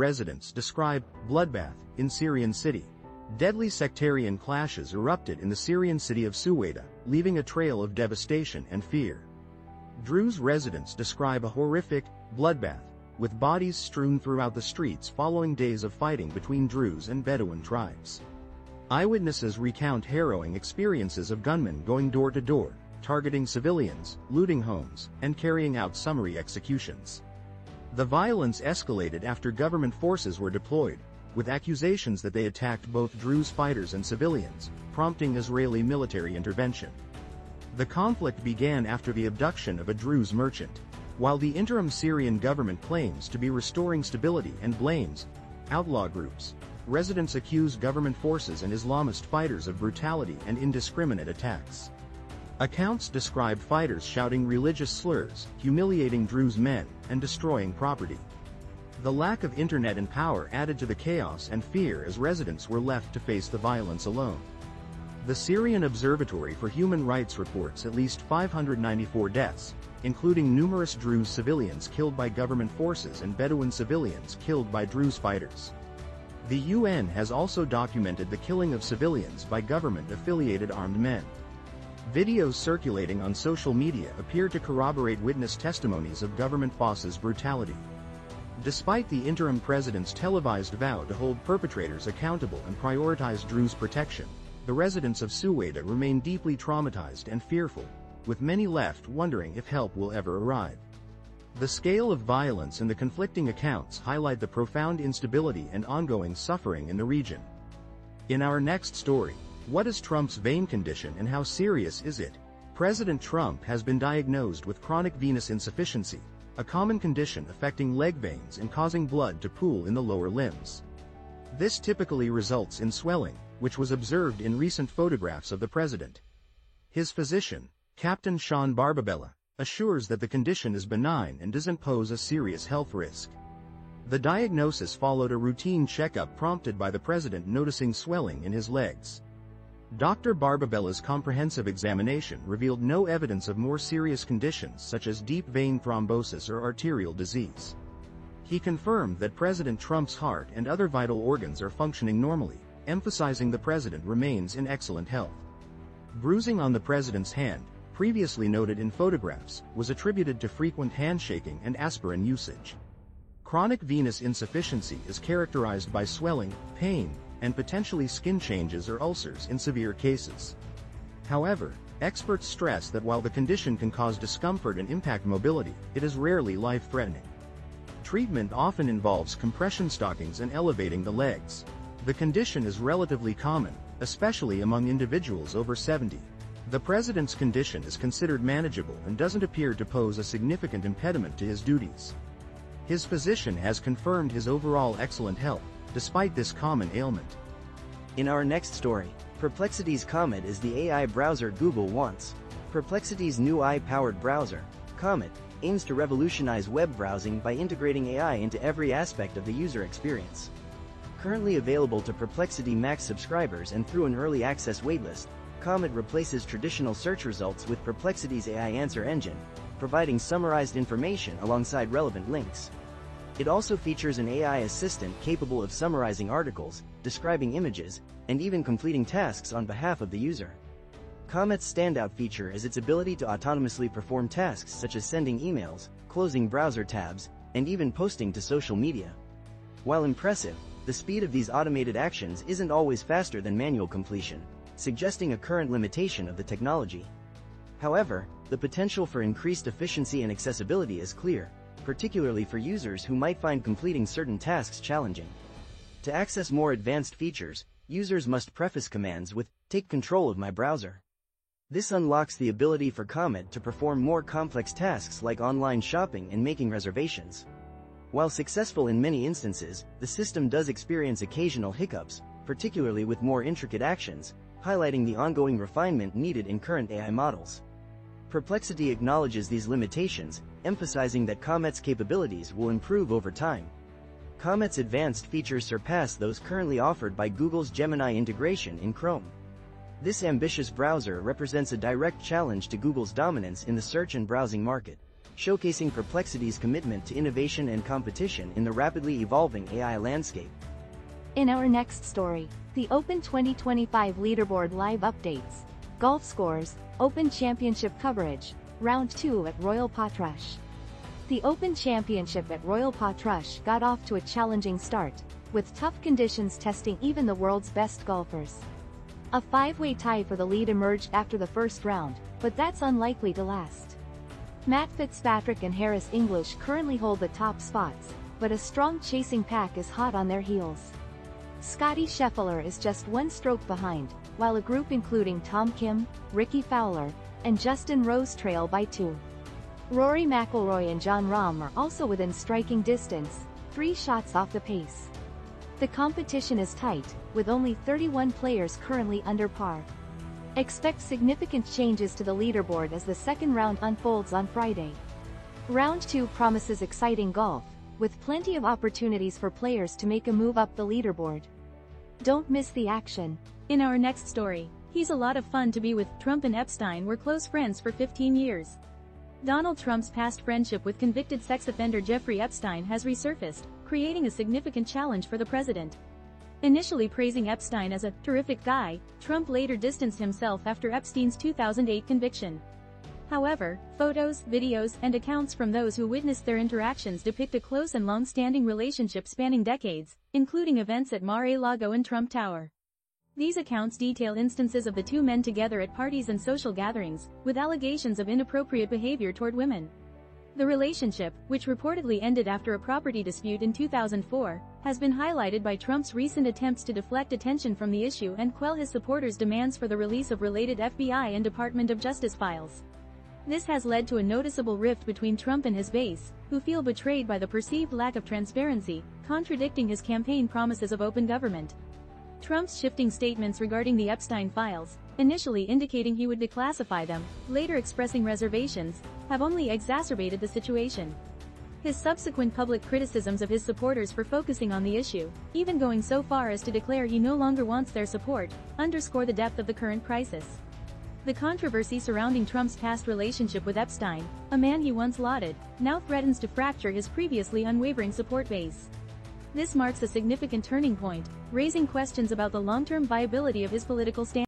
residents describe bloodbath in Syrian city. Deadly sectarian clashes erupted in the Syrian city of Suwaida, leaving a trail of devastation and fear. Druze residents describe a horrific bloodbath, with bodies strewn throughout the streets following days of fighting between Druze and Bedouin tribes. Eyewitnesses recount harrowing experiences of gunmen going door to door, targeting civilians, looting homes, and carrying out summary executions. The violence escalated after government forces were deployed, with accusations that they attacked both Druze fighters and civilians, prompting Israeli military intervention. The conflict began after the abduction of a Druze merchant. While the interim Syrian government claims to be restoring stability and blames outlaw groups, residents accuse government forces and Islamist fighters of brutality and indiscriminate attacks. Accounts describe fighters shouting religious slurs, humiliating Druze men, and destroying property. The lack of internet and power added to the chaos and fear as residents were left to face the violence alone. The Syrian Observatory for Human Rights reports at least 594 deaths, including numerous Druze civilians killed by government forces and Bedouin civilians killed by Druze fighters. The UN has also documented the killing of civilians by government-affiliated armed men. Videos circulating on social media appear to corroborate witness testimonies of government bosses' brutality. Despite the interim president's televised vow to hold perpetrators accountable and prioritize Druze protection, the residents of Suwaida remain deeply traumatized and fearful, with many left wondering if help will ever arrive. The scale of violence and the conflicting accounts highlight the profound instability and ongoing suffering in the region. In our next story, what is Trump's vein condition and how serious is it? President Trump has been diagnosed with chronic venous insufficiency, a common condition affecting leg veins and causing blood to pool in the lower limbs. This typically results in swelling, which was observed in recent photographs of the president. His physician, Captain Sean Barbabella, assures that the condition is benign and doesn't pose a serious health risk. The diagnosis followed a routine checkup prompted by the president noticing swelling in his legs. Dr. Barbabella's comprehensive examination revealed no evidence of more serious conditions such as deep vein thrombosis or arterial disease. He confirmed that President Trump's heart and other vital organs are functioning normally, emphasizing the president remains in excellent health. Bruising on the president's hand, previously noted in photographs, was attributed to frequent handshaking and aspirin usage. Chronic venous insufficiency is characterized by swelling, pain, and potentially skin changes or ulcers in severe cases. However, experts stress that while the condition can cause discomfort and impact mobility, it is rarely life-threatening. Treatment often involves compression stockings and elevating the legs. The condition is relatively common, especially among individuals over 70. The president's condition is considered manageable and doesn't appear to pose a significant impediment to his duties. His physician has confirmed his overall excellent health, despite this common ailment. In our next story, Perplexity's Comet is the AI browser Google wants. Perplexity's new AI-powered browser, Comet, aims to revolutionize web browsing by integrating AI into every aspect of the user experience. Currently available to Perplexity Max subscribers and through an early access waitlist, Comet replaces traditional search results with Perplexity's AI answer engine, providing summarized information alongside relevant links. It also features an AI assistant capable of summarizing articles, describing images, and even completing tasks on behalf of the user. Comet's standout feature is its ability to autonomously perform tasks such as sending emails, closing browser tabs, and even posting to social media. While impressive, the speed of these automated actions isn't always faster than manual completion, suggesting a current limitation of the technology. However, the potential for increased efficiency and accessibility is clear, particularly for users who might find completing certain tasks challenging. To access more advanced features, users must preface commands with "Take control of my browser." This unlocks the ability for Comet to perform more complex tasks like online shopping and making reservations. While successful in many instances, the system does experience occasional hiccups, particularly with more intricate actions, highlighting the ongoing refinement needed in current AI models. Perplexity acknowledges these limitations, emphasizing that Comet's capabilities will improve over time. Comet's advanced features surpass those currently offered by Google's Gemini integration in Chrome. This ambitious browser represents a direct challenge to Google's dominance in the search and browsing market. showcasing Perplexity's commitment to innovation and competition in the rapidly evolving AI landscape. In our next story, the Open 2025 leaderboard live updates, golf scores, Open Championship coverage, Round 2 at Royal Portrush. The Open Championship at Royal Portrush got off to a challenging start, with tough conditions testing even the world's best golfers. A five-way tie for the lead emerged after the first round, but that's unlikely to last. Matt Fitzpatrick and Harris English currently hold the top spots, but a strong chasing pack is hot on their heels. Scotty Scheffler is just one stroke behind, while a group including Tom Kim, Ricky Fowler, and Justin Rose trail by 2. Rory McIlroy and Jon Rahm are also within striking distance, 3 shots off the pace. The competition is tight, with only 31 players currently under par. Expect significant changes to the leaderboard as the second round unfolds on Friday. Round 2 promises exciting golf, with plenty of opportunities for players to make a move up the leaderboard. Don't miss the action. In our next story, he's a lot of fun to be with. Trump and Epstein were close friends for 15 years. Donald Trump's past friendship with convicted sex offender Jeffrey Epstein has resurfaced, creating a significant challenge for the president. Initially praising Epstein as a terrific guy, Trump later distanced himself after Epstein's 2008 conviction. However, photos, videos, and accounts from those who witnessed their interactions depict a close and long-standing relationship spanning decades, including events at Mar-a-Lago and Trump Tower. These accounts detail instances of the two men together at parties and social gatherings, with allegations of inappropriate behavior toward women. The relationship, which reportedly ended after a property dispute in 2004, has been highlighted by Trump's recent attempts to deflect attention from the issue and quell his supporters' demands for the release of related FBI and Department of Justice files. This has led to a noticeable rift between Trump and his base, who feel betrayed by the perceived lack of transparency, contradicting his campaign promises of open government. Trump's shifting statements regarding the Epstein files, initially indicating he would declassify them, later expressing reservations, have only exacerbated the situation. His subsequent public criticisms of his supporters for focusing on the issue, even going so far as to declare he no longer wants their support, underscore the depth of the current crisis. The controversy surrounding Trump's past relationship with Epstein, a man he once lauded, now threatens to fracture his previously unwavering support base. This marks a significant turning point, raising questions about the long-term viability of his political stance.